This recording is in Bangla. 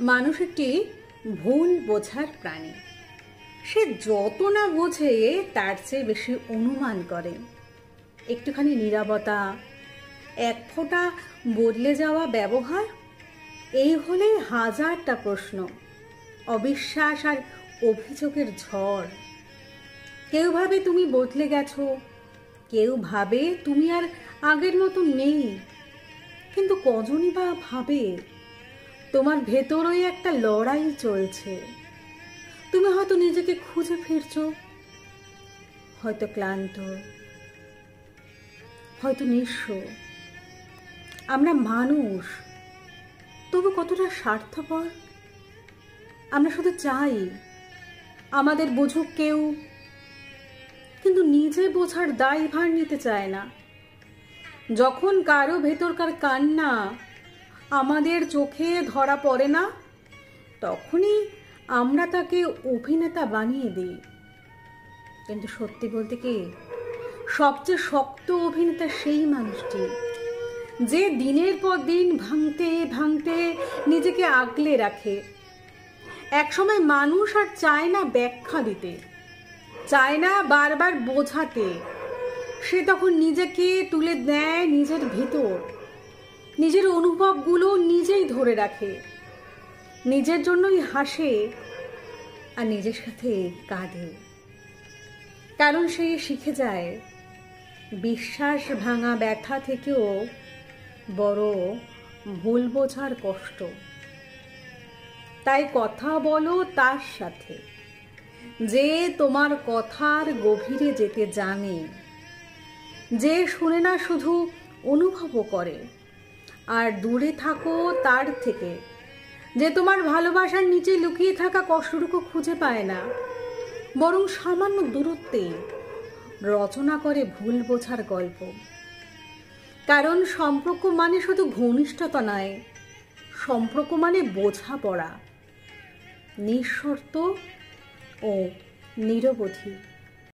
মানুষ একটি ভুল বোঝার প্রাণী। সে যত না বোঝে তার চেয়ে বেশি অনুমান করে। একটুখানি নীরবতা, এক ফোঁটা বদলে যাওয়া ব্যবহার, এই হলেই হাজারটা প্রশ্ন, অবিশ্বাস আর অভিযোগের ঝড়। কেউ ভাবে তুমি বদলে গেছো, কেউ ভাবে তুমি আর আগের মতো নেই। কিন্তু কজনই বা ভাবে তোমার ভেতরই একটা লড়াই চলছে। তুমি হয়তো নিজেকে খুঁজে ফিরছো, হয়তো ক্লান্ত, হয়তো নিঃস্ব। আমরা মানুষ, তবু কতটা স্বার্থপর। আমরা শুধু চাই আমাদের বুঝুক কেউ, কিন্তু নিজে বোঝার দায়ভার নিতে চায় না। যখন কারো ভেতরকার কান্না আমাদের চোখে ধরা পড়ে না, তখনই আমরা তাকে অভিনেতা বানিয়ে দিই। কিন্তু সত্যি বলতে কি, সবচেয়ে শক্ত অভিনেতা সেই মানুষটি যে দিনের পর দিন ভাঙতে ভাঙতে নিজেকে আগলে রাখে। একসময় মানুষ আর চায় না ব্যাখ্যা দিতে, চায় না বারবার বোঝাতে। সে তখন নিজেকে তুলে দেয় নিজের ভিতর, নিজের অনুভবগুলো নিজেই ধরে রাখে, নিজের জন্যই হাসে আর নিজের সাথে কাঁদে। কারণ সে শিখে যায় বিশ্বাস ভাঙা ব্যথা থেকেও বড় ভুল বোঝার কষ্ট। তাই কথা বলো তার সাথে যে তোমার কথার গভীরে যেতে জানে, যে শুনে না শুধু অনুভবও করে। আর দূরে থাকো তার থেকে যে তোমার ভালোবাসার নিচে লুকিয়ে থাকা কষ্টটুকু খুঁজে পায় না, বরং সামান্য দূরত্বে রচনা করে ভুল বোঝার গল্প। কারণ সম্পর্ক মানে শুধু ঘনিষ্ঠতা নয়, সম্পর্ক মানে বোঝাপড়া, নিঃশর্ত ও নিরবধি।